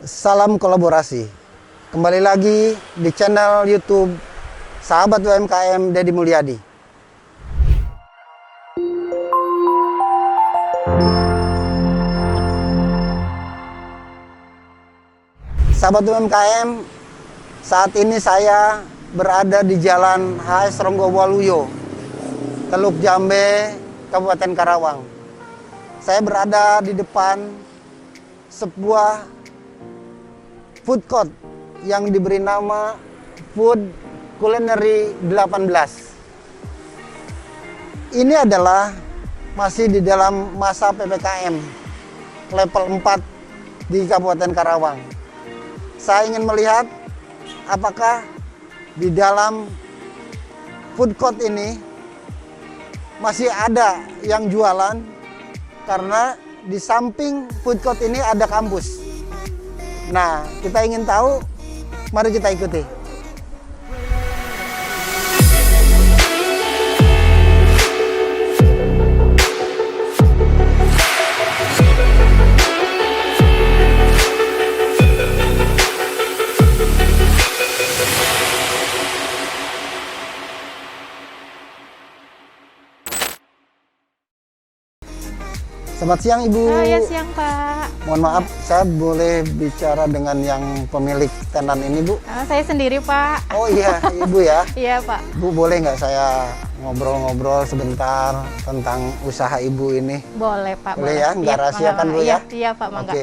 Salam kolaborasi. Kembali lagi di channel YouTube Sahabat UMKM Deddy Mulyadi. Sahabat UMKM, saat ini saya berada di Jalan HS Ronggowaluyo, Teluk Jambe, Kabupaten Karawang. Saya berada di depan sebuah food court yang diberi nama Food Culinary 18. Ini adalah masih di dalam masa PPKM level 4 di Kabupaten Karawang. Saya ingin melihat apakah di dalam food court ini masih ada yang jualan, karena di samping food court ini ada kampus. Nah, kita ingin tahu, mari kita ikuti. Selamat siang, Ibu. Ya, siang, Pak. Mohon maaf, saya boleh bicara dengan yang pemilik tenan ini, Bu? Saya sendiri, Pak. Oh iya, Ibu ya. Iya, Pak. Bu, boleh nggak saya ngobrol-ngobrol sebentar tentang usaha Ibu ini? Boleh, Pak. Boleh ya? Nggak rahasia kan, Bu ya? Iya, Pak, mangga.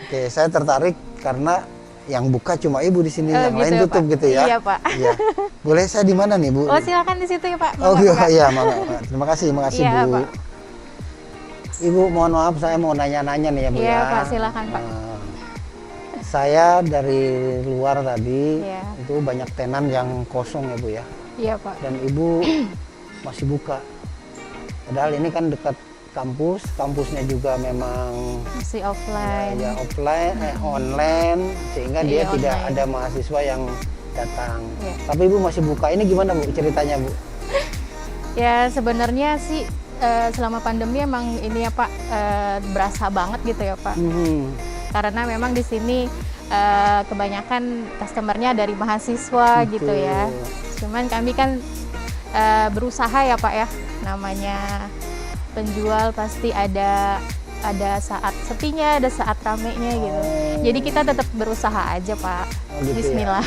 Oke, saya tertarik karena yang buka cuma Ibu di sini, yang gitu lain ya, tutup Pak? gitu ya? Iya, Pak. Iya. Boleh saya di mana nih, Bu? Oh, silakan di situ ya, Pak. Oh Mangga, iya, Pak. iya, terima kasih Iya, Bu. Pak. Ibu, mohon maaf, saya mau nanya-nanya nih ya, Bu Iya, ya. Pak, silakan, Pak. Saya dari luar tadi, Iya. itu banyak tenan yang kosong ya, Bu ya. Iya, Pak. Dan Ibu masih buka. Padahal ini kan dekat kampus, kampusnya juga memang Masih offline. ya offline, online, sehingga dia Iya, tidak online. ada mahasiswa yang datang. Iya. Tapi Ibu masih buka. Ini gimana, Bu, ceritanya, Bu? Ya, sebenarnya sih selama pandemi emang ini ya, Pak, berasa banget gitu ya, Pak. Karena memang di sini kebanyakan customernya dari mahasiswa gitu ya. Cuman kami kan berusaha ya, Pak ya. Namanya penjual pasti ada saat sepinya, ada saat ramenya gitu. Jadi kita tetap berusaha aja, Pak. Oh, gitu ya. Bismillah.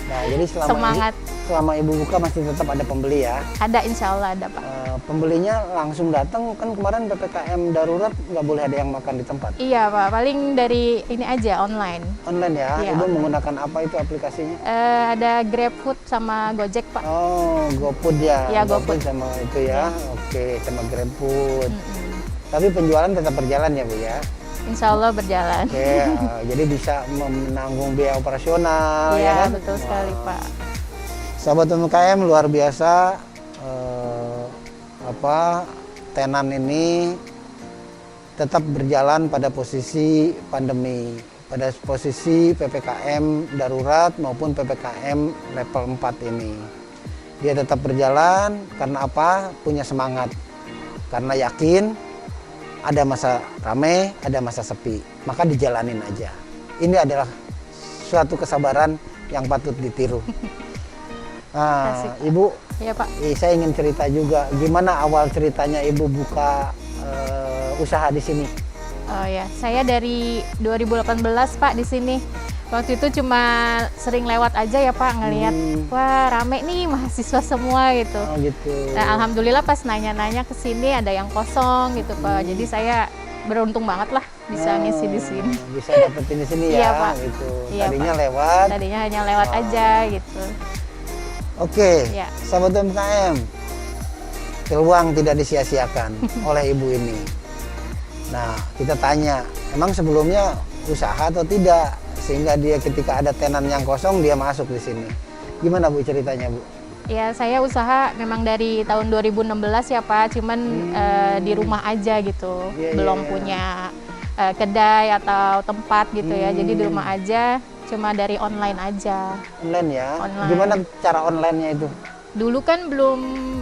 Nah, jadi Semangat. selama Ibu buka masih tetap ada pembeli ya? Ada, insya Allah ada, Pak. Pembelinya langsung datang, kan kemarin PPKM darurat nggak boleh ada yang makan di tempat. Iya, Pak. Paling dari ini aja, online. Online ya? Iya, Ibu online. menggunakan apa itu aplikasinya? Ada GrabFood sama Gojek, Pak. Oh, GoFood ya? Iya, GoFood. sama itu ya? Iya. Oke, sama GrabFood. Mm-mm. Tapi penjualan tetap berjalan ya, Bu ya? Insya Allah berjalan. Oke, jadi bisa menanggung biaya operasional ya Iya, kan? betul sekali, Pak. Sahabat UMKM, luar biasa, tenan ini tetap berjalan pada posisi pandemi, pada posisi PPKM darurat maupun PPKM level 4 ini. Dia tetap berjalan karena apa? Punya semangat. Karena yakin ada masa rame, ada masa sepi, maka dijalanin aja. Ini adalah suatu kesabaran yang patut ditiru. Nah, Asik. Ibu, Iya, Pak. saya ingin cerita juga, gimana awal ceritanya Ibu buka usaha di sini? Oh ya, saya dari 2018, Pak, di sini. Waktu itu cuma sering lewat aja ya, Pak, ngelihat wah rame nih mahasiswa semua gitu. Oh gitu. Nah, alhamdulillah pas nanya-nanya ke sini ada yang kosong gitu, Pak. Jadi saya beruntung banget lah bisa ngisi di sini. Bisa dapetin di sini Iya, ya, Pak. gitu. Iya, Tadinya Pak. lewat. Tadinya hanya lewat aja gitu. Oke, Iya. sahabat UMKM, peluang tidak disia-siakan oleh Ibu ini. Nah, kita tanya, emang sebelumnya usaha atau tidak? Sehingga dia ketika ada tenan yang kosong, dia masuk di sini. Gimana, Bu, ceritanya, Bu? Ya, saya usaha memang dari tahun 2016 ya, Pak, cuman di rumah aja gitu. Iya, Belum iya. punya kedai atau tempat gitu ya. Jadi di rumah aja, cuma dari online aja. Online ya? Online. Gimana cara online-nya itu? Dulu kan belum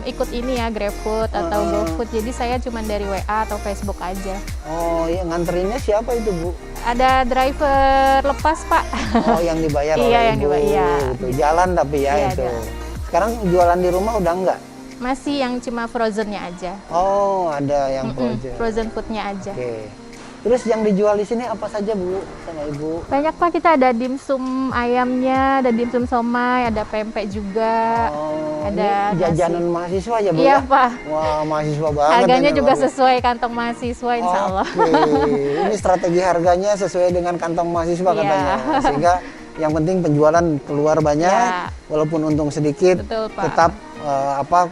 ikut ini ya GrabFood atau GoFood, jadi saya cuma dari WA atau Facebook aja. Oh, yang nganterinnya siapa itu, Bu? Ada driver lepas, Pak. Oh, yang dibayar oleh Iya, yang Ibu. dibayar. Gitu. Jalan tapi ya Iya, itu. jalan. Sekarang jualan di rumah udah enggak? Masih yang cuma frozennya aja. Oh, ada yang Mm-mm, frozen. frozen foodnya aja. Oke. Terus yang dijual di sini apa saja, Bu, sama Ibu? Banyak, Pak, kita ada dimsum ayamnya, ada dimsum somai, ada pempek juga. Oh, ada ini jajanan mahasiswa ya, Bu? Iya, ya? Pak. Wah, mahasiswa banget. Harganya ini, juga luar biasa. sesuai kantong mahasiswa, insya Allah. Oke, ini strategi harganya sesuai dengan kantong mahasiswa Iya. katanya. Sehingga yang penting penjualan keluar banyak, Iya. walaupun untung sedikit, Betul, Pak. tetap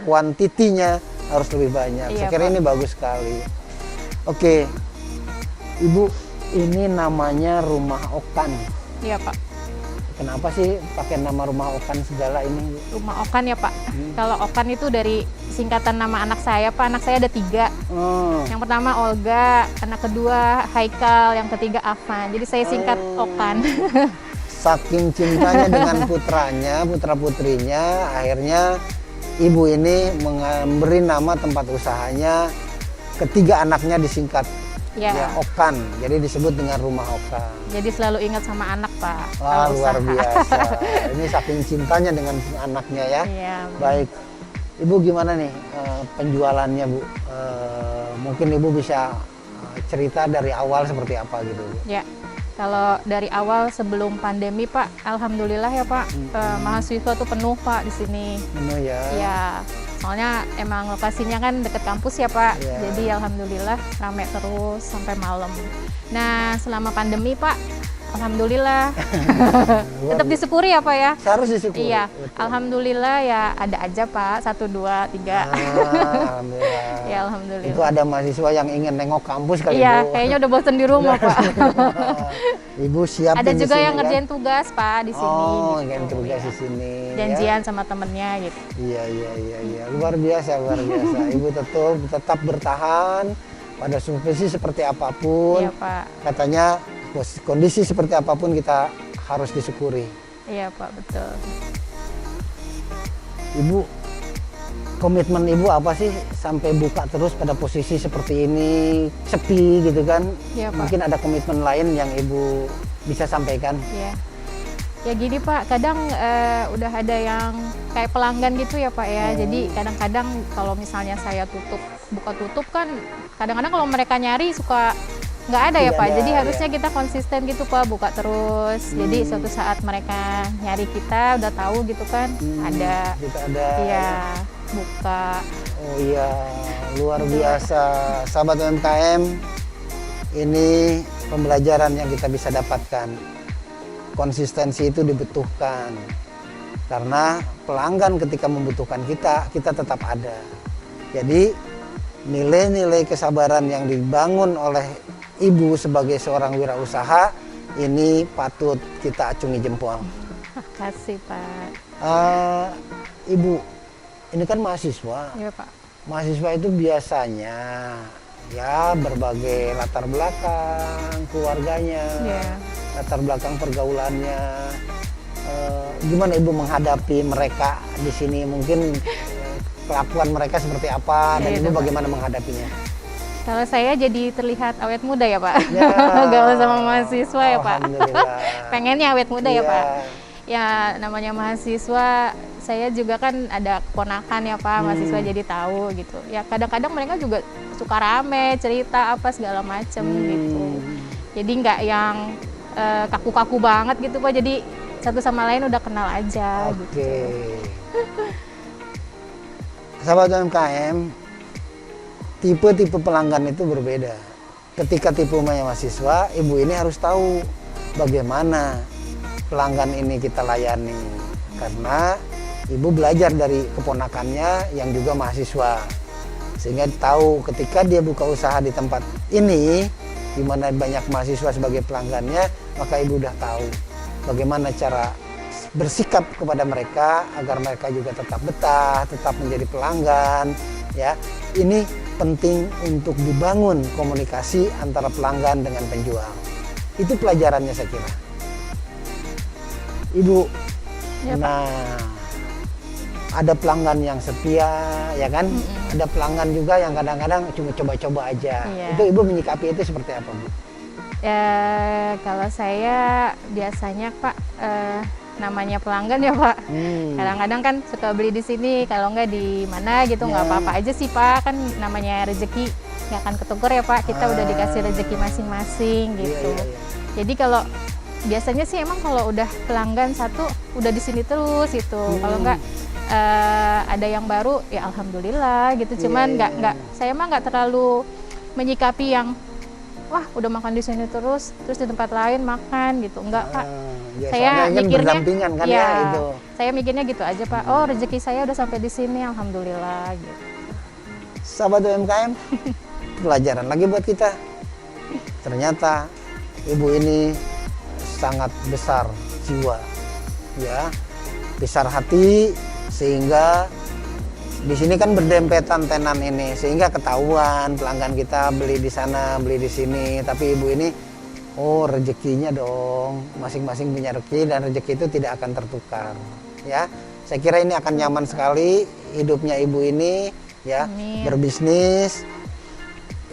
kuantitinya harus lebih banyak. Iya, Saya kira Pak. ini bagus sekali. Oke, Ibu, ini namanya Rumah Okan. Iya, Pak. Kenapa sih pakai nama Rumah Okan segala ini, Bu? Rumah Okan ya, Pak. Kalau Okan itu dari singkatan nama anak saya, Pak. Anak saya ada 3. Oh, Yang pertama Olga, anak kedua Haikal, yang ketiga Afan. Jadi saya singkat Okan. saking cintanya dengan putranya, putra-putrinya, akhirnya Ibu ini memberi nama tempat usahanya, ketiga anaknya disingkat Ya. ya Okan, jadi disebut dengan Rumah Okan. Jadi selalu ingat sama anak, Pak. Wah, kalau luar usaha. biasa. Ini saking cintanya dengan anaknya ya. Iya. Baik, Ibu gimana nih penjualannya, Bu? Mungkin Ibu bisa cerita dari awal seperti apa gitu, Bu? Ya. Kalau dari awal sebelum pandemi, Pak, alhamdulillah ya, Pak. Mahasiswa tuh penuh, Pak, di sini. Menu ya. Iya. Soalnya emang lokasinya kan deket kampus ya, Pak. Iya. Jadi alhamdulillah rame terus sampai malam. Nah, selama pandemi, Pak, alhamdulillah Luar tetap disyukuri ya, Pak ya. Harus disyukuri. Iya, betul. alhamdulillah ya ada aja, Pak, 1, 2, 3. Alhamdulillah. Ya, alhamdulillah. Itu ada mahasiswa yang ingin nengok kampus kali, Iya, Bu. kayaknya udah bosen di rumah, Pak. Ibu siap Ada di juga sini, yang kan? ngerjain tugas, Pak, di sini. Oh, gitu. ngerjain tugas Iya. di sini. Janjian sama temennya gitu. Ya? Iya. Luar biasa, luar biasa. Ibu tetap bertahan pada posisi seperti apapun. Iya, Pak. Katanya kondisi seperti apapun kita harus disyukuri. Iya, Pak, betul. Ibu, komitmen Ibu apa sih sampai buka terus pada posisi seperti ini, sepi gitu kan? Iya, Pak. Mungkin ada komitmen lain yang Ibu bisa sampaikan. Iya. Ya gini, Pak, kadang udah ada yang kayak pelanggan gitu ya, Pak ya. Jadi kadang-kadang kalau misalnya saya buka tutup kan kadang-kadang kalau mereka nyari suka nggak ada ya, Tidak Pak. ada, Jadi harusnya ya. kita konsisten gitu, Pak, buka terus. Jadi suatu saat mereka nyari kita udah tahu gitu kan, ada Kita ada. ya buka. Oh iya, luar biasa. Sahabat UMKM, ini pembelajaran yang kita bisa dapatkan. Konsistensi itu dibutuhkan. Karena pelanggan ketika membutuhkan kita tetap ada. Jadi nilai-nilai kesabaran yang dibangun oleh Ibu sebagai seorang wirausaha ini patut kita acungi jempol. Makasih, Pak. Ibu, ini kan mahasiswa. Iya, Pak. Mahasiswa itu biasanya ya berbagai latar belakang keluarganya, Iya. latar belakang pergaulannya. Gimana Ibu menghadapi mereka di sini? Mungkin kelakuan mereka seperti apa dan Iya, Ibu Pak. bagaimana menghadapinya? Kalau saya jadi terlihat awet muda ya, Pak. Ya. Gaul sama mahasiswa ya, Pak. Alhamdulillah. Pengennya awet muda ya, Iya. Pak. Ya namanya mahasiswa, saya juga kan ada keponakan ya, Pak. Mahasiswa jadi tahu gitu. Ya kadang-kadang mereka juga suka rame, cerita apa segala macem gitu. Jadi nggak yang kaku-kaku banget gitu, Pak. Jadi satu sama lain udah kenal aja Oke. gitu. Sahabat UMKM, tipe-tipe pelanggan itu berbeda. Ketika tipe mahasiswa, Ibu ini harus tahu bagaimana pelanggan ini kita layani. Karena Ibu belajar dari keponakannya yang juga mahasiswa. Sehingga tahu ketika dia buka usaha di tempat ini, di mana banyak mahasiswa sebagai pelanggannya, maka Ibu udah tahu bagaimana cara bersikap kepada mereka agar mereka juga tetap betah, tetap menjadi pelanggan. Ya, ini penting untuk dibangun komunikasi antara pelanggan dengan penjual. Itu pelajarannya saya kira. Ibu, Ya, Pak. nah ada pelanggan yang setia, ya kan? Ada pelanggan juga yang kadang-kadang cuma coba-coba aja. Iya. Itu Ibu menyikapi itu seperti apa, Bu? Ya, kalau saya biasanya Pak, namanya pelanggan ya Pak. Kadang-kadang kan suka beli di sini, kalau nggak di mana gitu, nggak apa-apa aja sih Pak. Kan namanya rezeki nggak akan ketuker ya Pak. Kita udah dikasih rezeki masing-masing gitu. Iya. Jadi kalau biasanya sih emang kalau udah pelanggan satu udah di sini terus gitu. Kalau nggak ada yang baru ya alhamdulillah gitu. Cuman nggak saya mah nggak terlalu menyikapi yang wah udah makan di sini terus di tempat lain makan gitu. Enggak Pak. Saya Kan mikirnya berdampingan kan ya itu. Saya mikirnya gitu aja Pak. Oh rezeki saya udah sampai di sini alhamdulillah gitu. Sahabat UMKM, pelajaran lagi buat kita. Ternyata ibu ini sangat besar jiwa, ya, besar hati, sehingga di sini kan berdempetan tenan ini, sehingga ketahuan pelanggan kita beli di sana, beli di sini. Tapi ibu ini, oh rezekinya dong, masing-masing punya rezeki dan rezeki itu tidak akan tertukar. Ya, saya kira ini akan nyaman sekali hidupnya ibu ini, ya, Amin. berbisnis,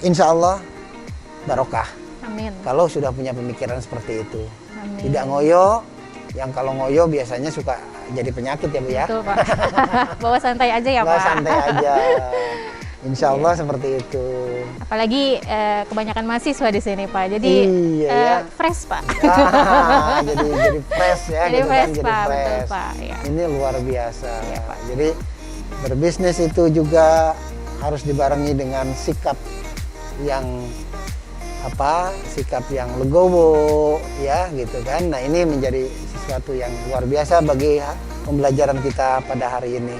insya Allah barokah. Amin. Kalau sudah punya pemikiran seperti itu, Amin. tidak ngoyo, yang kalau ngoyo biasanya suka jadi penyakit ya Bu ya. Betul Pak. Bawa santai aja ya Nggak, Pak. santai aja. Insya Allah seperti itu. Apalagi kebanyakan mahasiswa di sini Pak. Jadi Iya, ya. fresh Pak. Jadi fresh ya. Jadi gitu kan, fresh jadi Pak, fresh. betul Pak. Ya. Ini luar biasa. Iya, Pak. Jadi berbisnis itu juga harus dibarengi dengan sikap yang sikap yang legowo ya gitu kan. Nah ini menjadi sesuatu yang luar biasa bagi pembelajaran kita pada hari ini.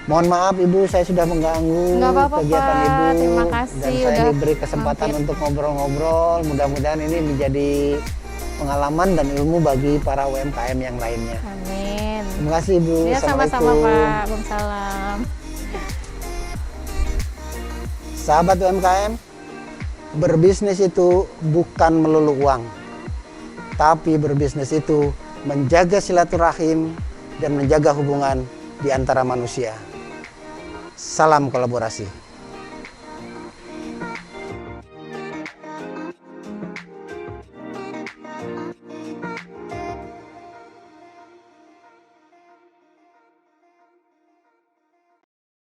Mohon maaf Ibu, saya sudah mengganggu Nggak apa-apa, kegiatan Pak. Ibu. Terima kasih Dan saya udah diberi kesempatan mampir. untuk ngobrol-ngobrol. Mudah-mudahan ini menjadi pengalaman dan ilmu bagi para UMKM yang lainnya. Amin. Terima kasih Ibu. Ya sama-sama Assalamualaikum. Pak. Waalaikumsalam. Sahabat UMKM, berbisnis itu bukan melulu uang, tapi berbisnis itu menjaga silaturahim dan menjaga hubungan di antara manusia. Salam kolaborasi.